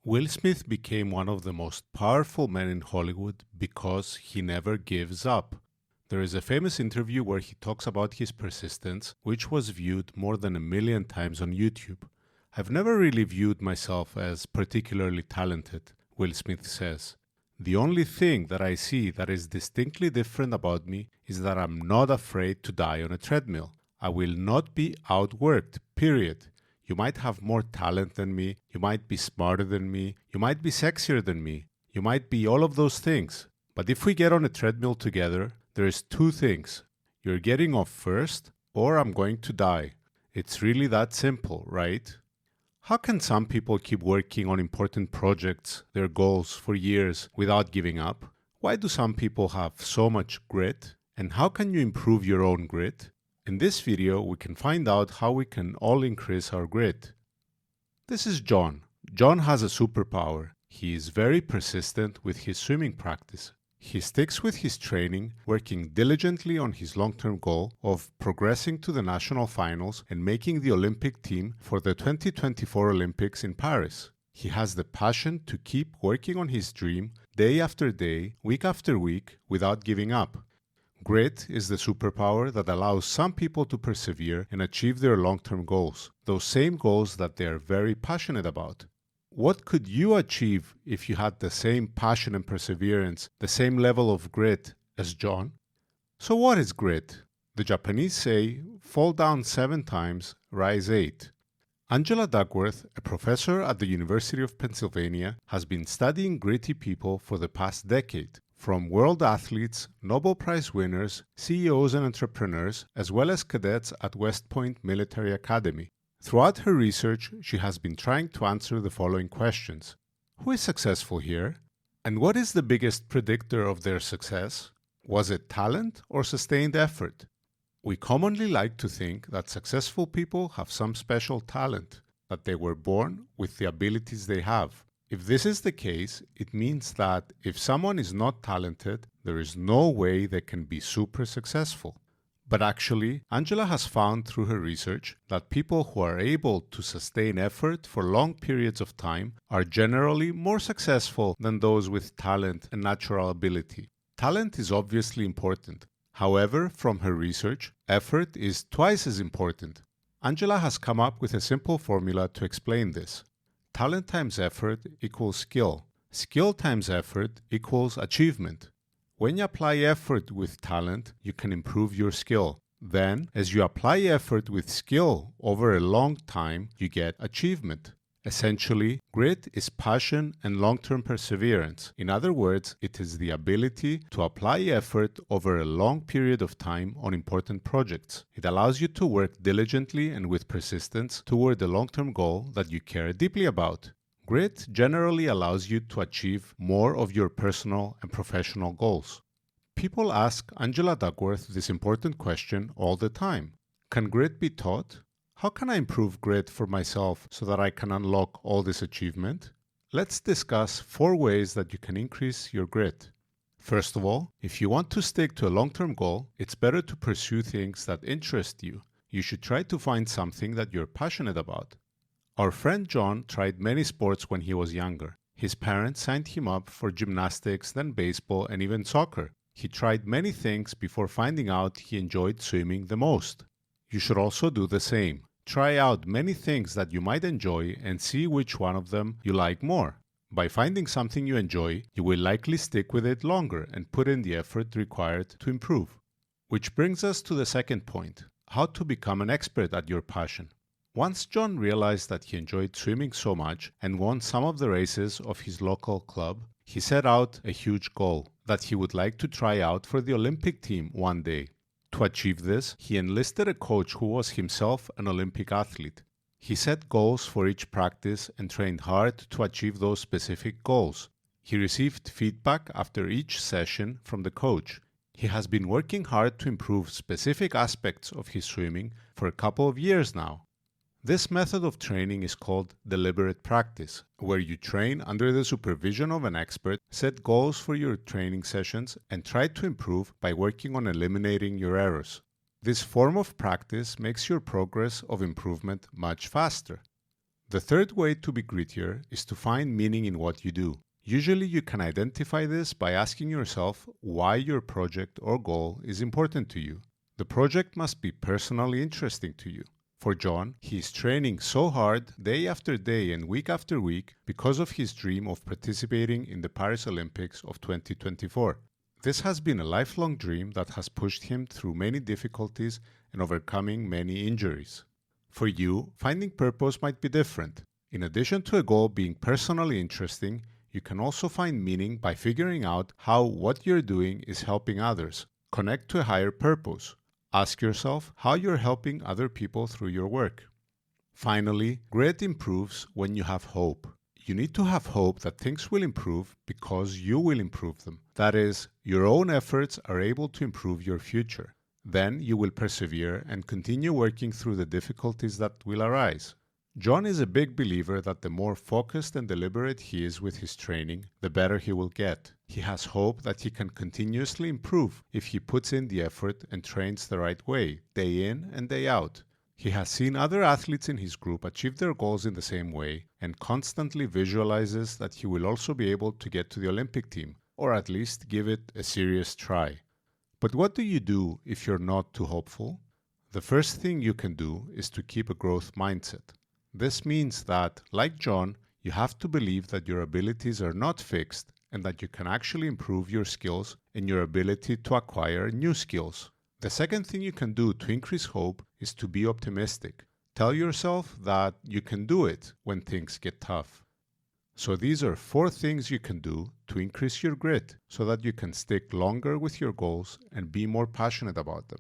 Will Smith became one of the most powerful men in Hollywood because he never gives up. There is a famous interview where he talks about his persistence, which was viewed more than 1 million times on YouTube. I've never really viewed myself as particularly talented, Will Smith says. The only thing that I see that is distinctly different about me is that I'm not afraid to die on a treadmill. I will not be outworked, period. You might have more talent than me, you might be smarter than me, you might be sexier than me, you might be all of those things. But if we get on a treadmill together, there's two things. You're getting off first, or I'm going to die. It's really that simple, right? How can some people keep working on important projects, their goals, for years without giving up? Why do some people have so much grit? And how can you improve your own grit? In this video, we can find out how we can all increase our grit. This is John. John has a superpower. He is very persistent with his swimming practice. He sticks with his training, working diligently on his long-term goal of progressing to the national finals and making the Olympic team for the 2024 Olympics in Paris. He has the passion to keep working on his dream day after day, week after week, without giving up. Grit is the superpower that allows some people to persevere and achieve their long-term goals, those same goals that they are very passionate about. What could you achieve if you had the same passion and perseverance, the same level of grit as John? So what is grit? The Japanese say, fall down 7 times, rise 8. Angela Duckworth, a professor at the University of Pennsylvania, has been studying gritty people for the past decade. From world athletes, Nobel Prize winners, CEOs and entrepreneurs, as well as cadets at West Point Military Academy. Throughout her research, she has been trying to answer the following questions. Who is successful here? And what is the biggest predictor of their success? Was it talent or sustained effort? We commonly like to think that successful people have some special talent, that they were born with the abilities they have. If this is the case, it means that if someone is not talented, there is no way they can be super successful. But actually, Angela has found through her research that people who are able to sustain effort for long periods of time are generally more successful than those with talent and natural ability. Talent is obviously important. However, from her research, effort is twice as important. Angela has come up with a simple formula to explain this. Talent times effort equals skill. Skill times effort equals achievement. When you apply effort with talent, you can improve your skill. Then, as you apply effort with skill over a long time, you get achievement. Essentially, grit is passion and long-term perseverance. In other words, it is the ability to apply effort over a long period of time on important projects. It allows you to work diligently and with persistence toward a long-term goal that you care deeply about. Grit generally allows you to achieve more of your personal and professional goals. People ask Angela Duckworth this important question all the time. Can grit be taught? How can I improve grit for myself so that I can unlock all this achievement? Let's discuss 4 ways that you can increase your grit. First of all, if you want to stick to a long-term goal, it's better to pursue things that interest you. You should try to find something that you're passionate about. Our friend John tried many sports when he was younger. His parents signed him up for gymnastics, then baseball, and even soccer. He tried many things before finding out he enjoyed swimming the most. You should also do the same. Try out many things that you might enjoy and see which one of them you like more. By finding something you enjoy, you will likely stick with it longer and put in the effort required to improve. Which brings us to the second point, how to become an expert at your passion. Once John realized that he enjoyed swimming so much and won some of the races of his local club, he set out a huge goal that he would like to try out for the Olympic team one day. To achieve this, he enlisted a coach who was himself an Olympic athlete. He set goals for each practice and trained hard to achieve those specific goals. He received feedback after each session from the coach. He has been working hard to improve specific aspects of his swimming for a couple of years now. This method of training is called deliberate practice, where you train under the supervision of an expert, set goals for your training sessions, and try to improve by working on eliminating your errors. This form of practice makes your progress of improvement much faster. The third way to be grittier is to find meaning in what you do. Usually you can identify this by asking yourself why your project or goal is important to you. The project must be personally interesting to you. For John, he is training so hard day after day and week after week because of his dream of participating in the Paris Olympics of 2024. This has been a lifelong dream that has pushed him through many difficulties and overcoming many injuries. For you, finding purpose might be different. In addition to a goal being personally interesting, you can also find meaning by figuring out how what you're doing is helping others. Connect to a higher purpose. Ask yourself how you're helping other people through your work. Finally, grit improves when you have hope. You need to have hope that things will improve because you will improve them. That is, your own efforts are able to improve your future. Then you will persevere and continue working through the difficulties that will arise. John is a big believer that the more focused and deliberate he is with his training, the better he will get. He has hope that he can continuously improve if he puts in the effort and trains the right way, day in and day out. He has seen other athletes in his group achieve their goals in the same way and constantly visualizes that he will also be able to get to the Olympic team, or at least give it a serious try. But what do you do if you're not too hopeful? The first thing you can do is to keep a growth mindset. This means that, like John, you have to believe that your abilities are not fixed and that you can actually improve your skills and your ability to acquire new skills. The second thing you can do to increase hope is to be optimistic. Tell yourself that you can do it when things get tough. So these are 4 things you can do to increase your grit so that you can stick longer with your goals and be more passionate about them.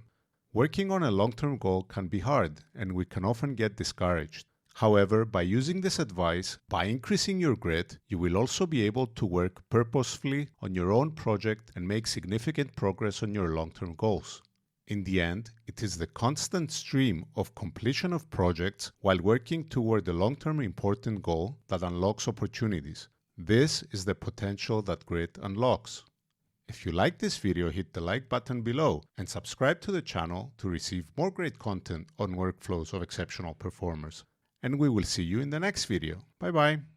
Working on a long-term goal can be hard and we can often get discouraged. However, by using this advice, by increasing your grit, you will also be able to work purposefully on your own project and make significant progress on your long-term goals. In the end, it is the constant stream of completion of projects while working toward a long-term important goal that unlocks opportunities. This is the potential that grit unlocks. If you like this video, hit the like button below and subscribe to the channel to receive more great content on workflows of exceptional performers. And we will see you in the next video. Bye bye.